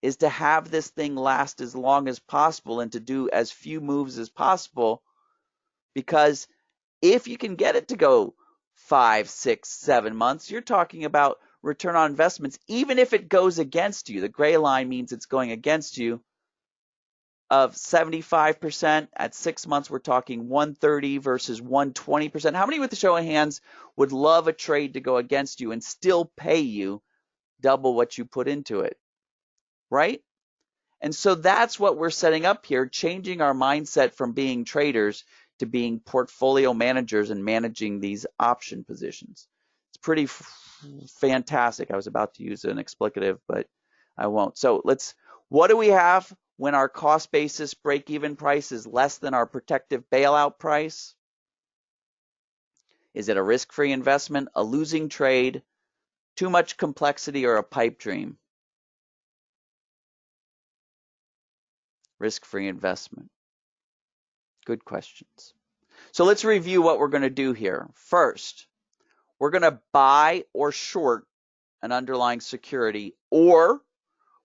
[SPEAKER 3] is to have this thing last as long as possible and to do as few moves as possible, because if you can get it to go 5, 6, 7 months, you're talking about return on investments, even if it goes against you. The gray line means it's going against you, of 75%. At 6 months, we're talking 130 versus 120%. How many with the show of hands would love a trade to go against you and still pay you double what you put into it, right? And so that's what we're setting up here, changing our mindset from being traders to being portfolio managers and managing these option positions. It's pretty fantastic. I was about to use an explicative, but I won't. So what do we have when our cost basis break-even price is less than our protective bailout price? Is it a risk-free investment, a losing trade, too much complexity, or a pipe dream? Risk-free investment. Good questions. So let's review what we're going to do here. First, we're going to buy or short an underlying security, or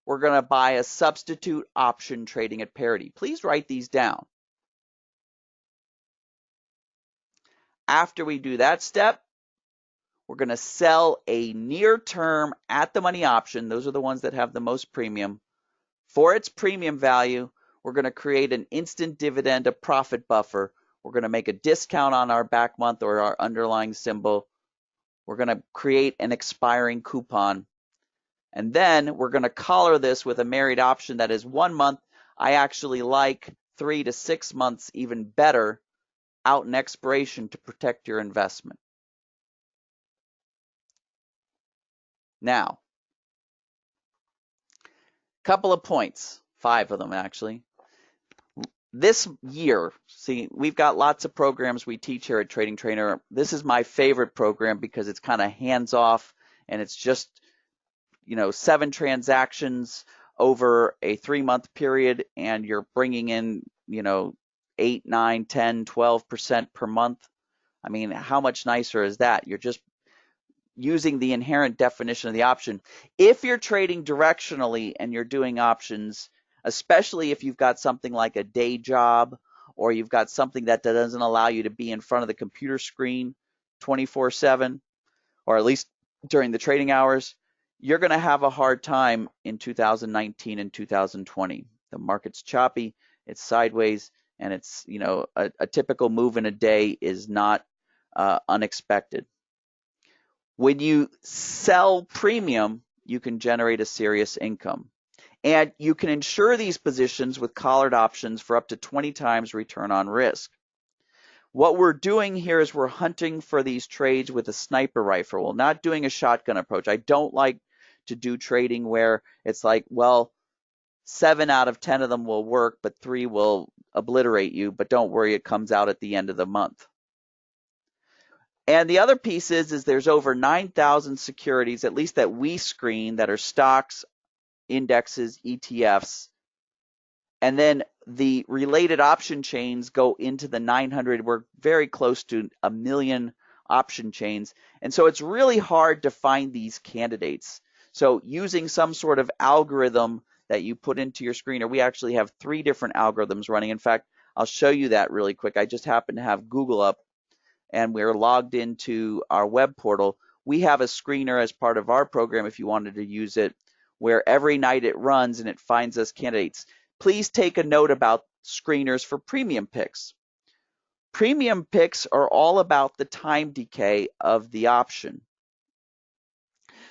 [SPEAKER 3] we're going to buy a substitute option trading at parity. Please write these down. After we do that step, we're going to sell a near-term at-the-money option. Those are the ones that have the most premium. For its premium value, we're going to create an instant dividend, a profit buffer. We're going to make a discount on our back month or our underlying symbol. We're going to create an expiring coupon. And then we're going to collar this with a married option that is 1 month. I actually like 3 to 6 months even better out in expiration to protect your investment. Now, couple of points, 5 of them actually. This year, see, we've got lots of programs we teach here at Trading Trainer. This is my favorite program because it's kind of hands-off and it's just, 7 transactions over a 3-month period, and you're bringing in, 8, 9, 10, 12% per month. I mean, how much nicer is that? You're just using the inherent definition of the option. If you're trading directionally and you're doing options, especially if you've got something like a day job or you've got something that doesn't allow you to be in front of the computer screen 24/7, or at least during the trading hours, you're going to have a hard time in 2019 and 2020. The market's choppy, it's sideways, and it's, a typical move in a day is not unexpected. When you sell premium, you can generate a serious income. And you can insure these positions with collared options for up to 20 times return on risk. What we're doing here is we're hunting for these trades with a sniper rifle. We're not doing a shotgun approach. I don't like to do trading where it's like, well, 7 out of 10 of them will work, but 3 will obliterate you. But don't worry, it comes out at the end of the month. And the other piece is there's over 9,000 securities, at least that we screen, that are stocks, indexes, ETFs. And then the related option chains go into the 900. We're very close to 1 million option chains. And so it's really hard to find these candidates. So using some sort of algorithm that you put into your screener, we actually have 3 different algorithms running. In fact, I'll show you that really quick. I just happen to have Google up, and we're logged into our web portal. We have a screener as part of our program if you wanted to use it, where every night it runs and it finds us candidates. Please take a note about screeners for premium picks. Premium picks are all about the time decay of the option.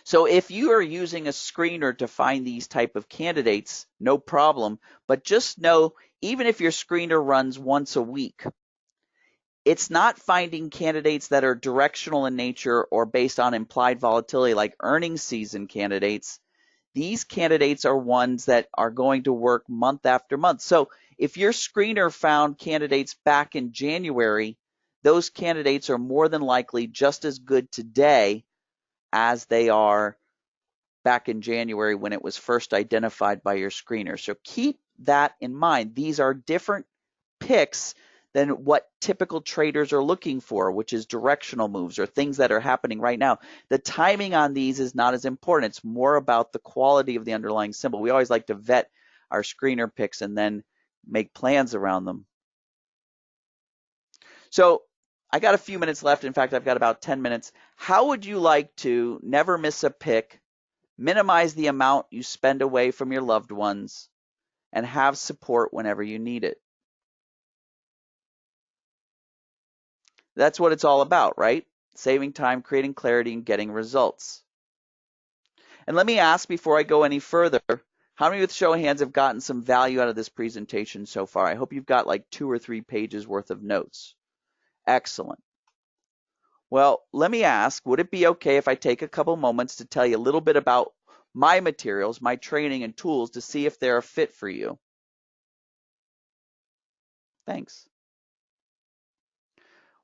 [SPEAKER 3] So if you are using a screener to find these type of candidates, no problem, but just know, even if your screener runs once a week, it's not finding candidates that are directional in nature or based on implied volatility like earnings season candidates. These candidates are ones that are going to work month after month. So if your screener found candidates back in January, those candidates are more than likely just as good today as they are back in January when it was first identified by your screener. So keep that in mind. These are different picks than what typical traders are looking for, which is directional moves or things that are happening right now. The timing on these is not as important. It's more about the quality of the underlying symbol. We always like to vet our screener picks and then make plans around them. So I got a few minutes left. In fact, I've got about 10 minutes. How would you like to never miss a pick, minimize the amount you spend away from your loved ones, and have support whenever you need it? That's what it's all about, right? Saving time, creating clarity, and getting results. And let me ask before I go any further, how many with show of hands have gotten some value out of this presentation so far? I hope you've got like 2 or 3 pages worth of notes. Excellent. Well, let me ask, would it be okay if I take a couple moments to tell you a little bit about my materials, my training and tools to see if they're a fit for you? Thanks.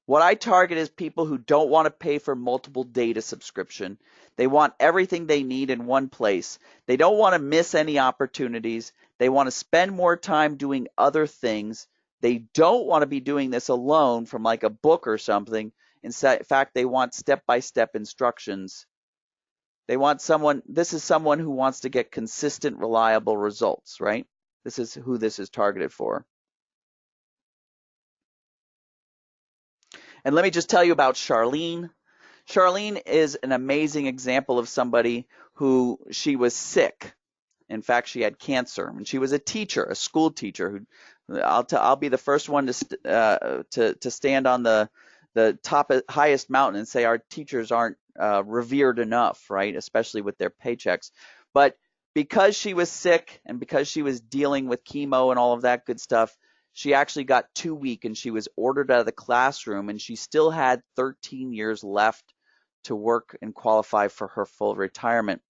[SPEAKER 3] What I target is people who don't want to pay for multiple data subscription. They want everything they need in one place. They don't want to miss any opportunities. They want to spend more time doing other things. They don't want to be doing this alone from like a book or something. In fact, they want step-by-step instructions. They want someone, this is someone who wants to get consistent, reliable results, right? This is who this is targeted for. And let me just tell you about Charlene. Charlene is an amazing example of somebody who she was sick. In fact, she had cancer, and she was a teacher, a school teacher. Who I'll be the first one to stand on the highest mountain and say our teachers aren't revered enough, right? Especially with their paychecks. But because she was sick and because she was dealing with chemo and all of that good stuff, she actually got too weak and she was ordered out of the classroom, and she still had 13 years left to work and qualify for her full retirement.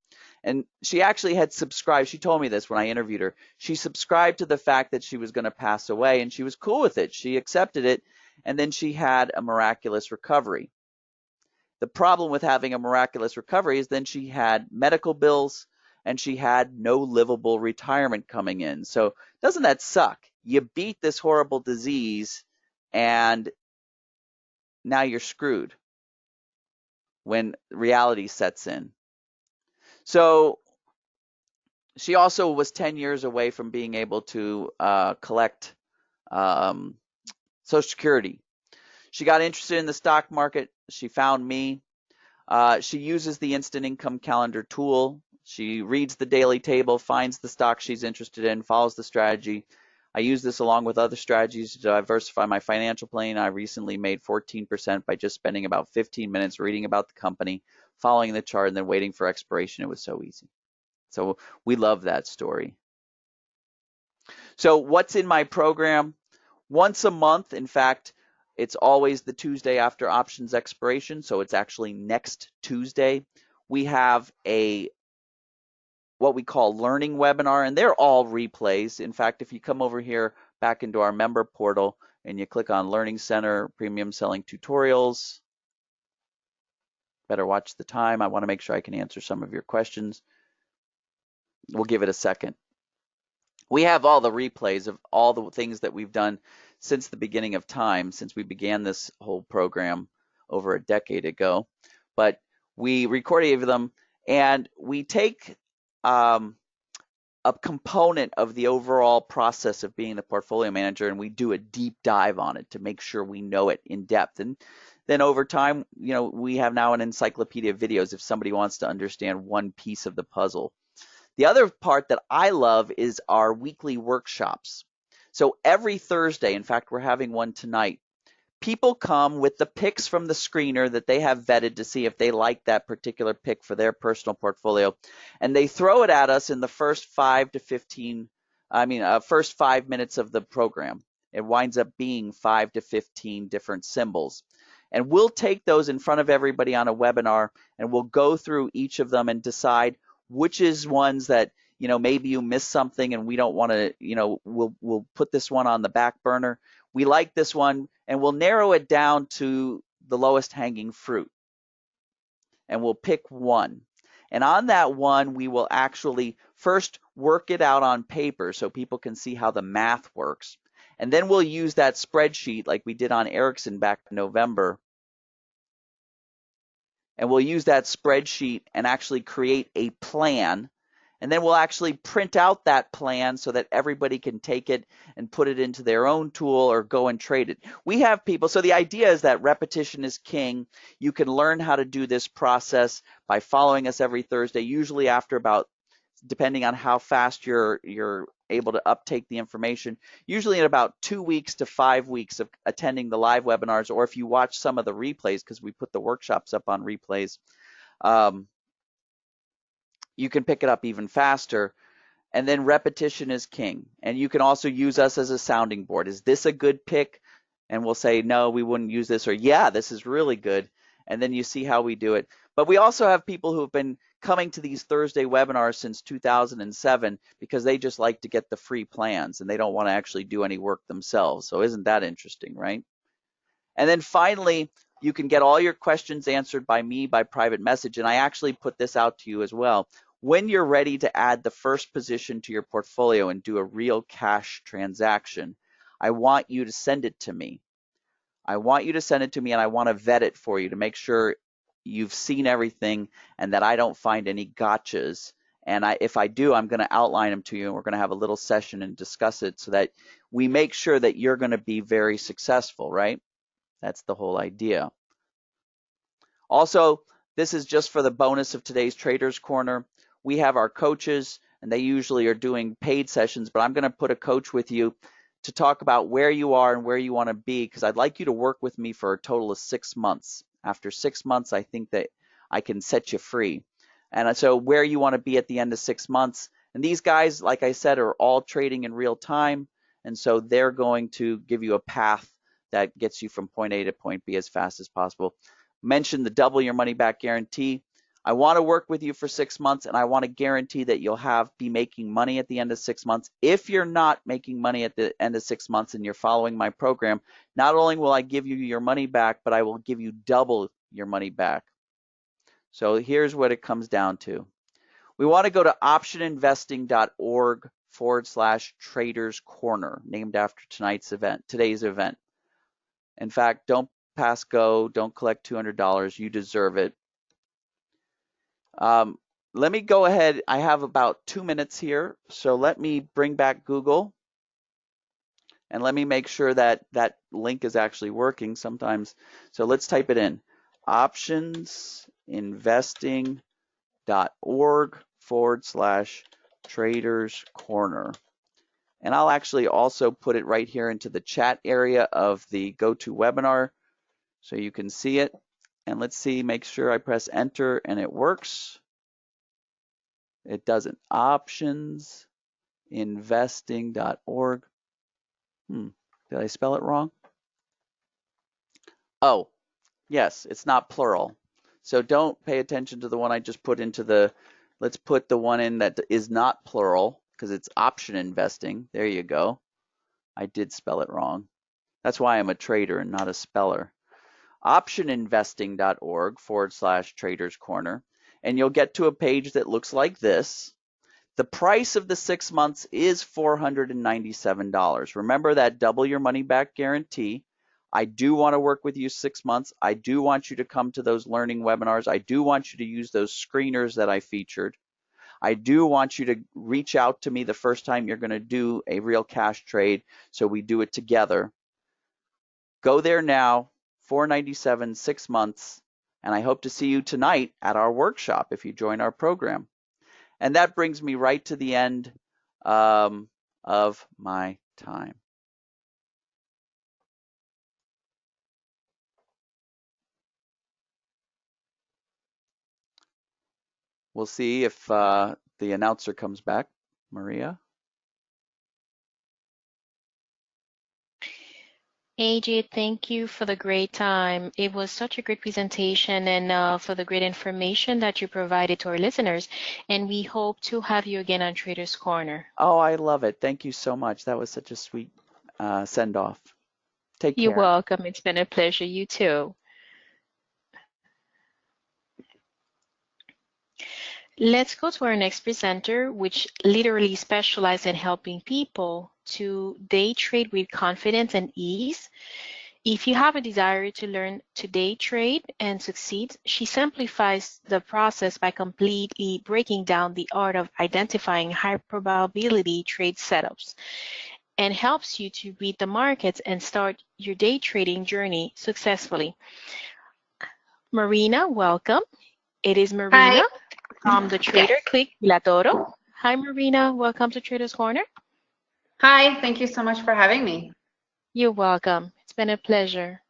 [SPEAKER 3] And she actually had subscribed, she told me this when I interviewed her, she subscribed to the fact that she was going to pass away, and she was cool with it. She accepted it, and then she had a miraculous recovery. The problem with having a miraculous recovery is then she had medical bills and she had no livable retirement coming in. So doesn't that suck? You beat this horrible disease and now you're screwed when reality sets in. So she also was 10 years away from being able to collect Social Security. She got interested in the stock market. She found me. She uses the Instant Income Calendar tool. She reads the daily table, finds the stock she's interested in, follows the strategy. I use this along with other strategies to diversify my financial plan. I recently made 14% by just spending about 15 minutes reading about the company, following the chart, and then waiting for expiration. It was so easy. So we love that story. So what's in my program? Once a month, in fact, it's always the Tuesday after options expiration, so it's actually next Tuesday. We have what we call learning webinar, and they're all replays. In fact, if you come over here back into our member portal and you click on Learning Center, Premium Selling Tutorials, better watch the time. I want to make sure I can answer some of your questions. We'll give it a second. We have all the replays of all the things that we've done since the beginning of time, since we began this whole program over a decade ago. But we record each of them, and we take a component of the overall process of being the portfolio manager, and we do a deep dive on it to make sure we know it in depth. And then over time, you know, we have now an encyclopedia of videos if somebody wants to understand one piece of the puzzle. The other part that I love is our weekly workshops. So every Thursday, in fact, we're having one tonight, people come with the picks from the screener that they have vetted to see if they like that particular pick for their personal portfolio, and they throw it at us in the first 5 minutes of the program. It winds up being 5 to 15 different symbols. And we'll take those in front of everybody on a webinar, and we'll go through each of them and decide which is ones that, maybe you missed something and we don't want to, we'll put this one on the back burner. We like this one, and we'll narrow it down to the lowest hanging fruit. And we'll pick one. And on that one, we will actually first work it out on paper so people can see how the math works. And then we'll use that spreadsheet like we did on Ericsson back in November. And we'll use that spreadsheet and actually create a plan. And then we'll actually print out that plan so that everybody can take it and put it into their own tool or go and trade it. We have people, so the idea is that repetition is king. You can learn how to do this process by following us every Thursday, usually after about, depending on how fast you're able to uptake the information, usually in about 2 weeks to 5 weeks of attending the live webinars, or if you watch some of the replays, because we put the workshops up on replays, you can pick it up even faster. And then repetition is king. And you can also use us as a sounding board. Is this a good pick? And we'll say, no, we wouldn't use this, or yeah, this is really good. And then you see how we do it. But we also have people who have been coming to these Thursday webinars since 2007 because they just like to get the free plans and they don't want to actually do any work themselves. So isn't that interesting, right? And then finally, you can get all your questions answered by me by private message. And I actually put this out to you as well. When you're ready to add the first position to your portfolio and do a real cash transaction, I want you to send it to me. I want you to send it to me, and I want to vet it for you to make sure you've seen everything and that I don't find any gotchas. And if I do, I'm going to outline them to you, and we're going to have a little session and discuss it so that we make sure that you're going to be very successful, right? That's the whole idea. Also, this is just for the bonus of today's Traders Corner. We have our coaches, and they usually are doing paid sessions, but I'm going to put a coach with you to talk about where you are and where you want to be, because I'd like you to work with me for a total of 6 months. After 6 months, I think that I can set you free. And so where you want to be at the end of 6 months. And these guys, like I said, are all trading in real time. And so they're going to give you a path that gets you from point A to point B as fast as possible. Mention the double your money back guarantee. I want to work with you for 6 months, and I want to guarantee that you'll be making money at the end of 6 months. If you're not making money at the end of 6 months and you're following my program, not only will I give you your money back, but I will give you double your money back. So here's what it comes down to. We want to go to optioninvesting.org/Traders Corner, named after today's event. In fact, don't pass go, don't collect $200, you deserve it. Let me go ahead, I have about 2 minutes here, so let me bring back Google and let me make sure that that link is actually working sometimes. So let's type it in, optionsinvesting.org/Traders Corner. And I'll actually also put it right here into the chat area of the GoToWebinar so you can see it. And let's see, make sure I press enter and it works. It doesn't. Optionsinvesting.org. Did I spell it wrong? Oh, yes, it's not plural. So don't pay attention to the one I just put into the, let's put the one in that is not plural because it's option investing. There you go. I did spell it wrong. That's why I'm a trader and not a speller. Optioninvesting.org/Traders Corner. And you'll get to a page that looks like this. The price of the 6 months is $497. Remember that double your money back guarantee. I do want to work with you 6 months. I do want you to come to those learning webinars. I do want you to use those screeners that I featured. I do want you to reach out to me the first time you're going to do a real cash trade so we do it together. Go there now, $497, 6 months, and I hope to see you tonight at our workshop if you join our program. And that brings me right to the end of my time. We'll see if the announcer comes back. Maria?
[SPEAKER 2] AJ, thank you for the great time. It was such a great presentation and for the great information that you provided to our listeners. And we hope to have you again on Traders Corner.
[SPEAKER 3] Oh, I love it. Thank you so much. That was such a sweet send off. Take
[SPEAKER 2] You're
[SPEAKER 3] care.
[SPEAKER 2] welcome. It's been a pleasure. You too. Let's go to our next presenter, which literally specializes in helping people to day trade with confidence and ease. If you have a desire to learn to day trade and succeed, she simplifies the process by completely breaking down the art of identifying high probability trade setups and helps you to read the markets and start your day trading journey successfully. Marina, welcome. It is Marina
[SPEAKER 4] Hi.
[SPEAKER 2] from the Trader Click La Toro. Hi, Marina. Welcome to Traders Corner.
[SPEAKER 4] Hi, thank you so much for having me.
[SPEAKER 2] You're welcome. It's been a pleasure.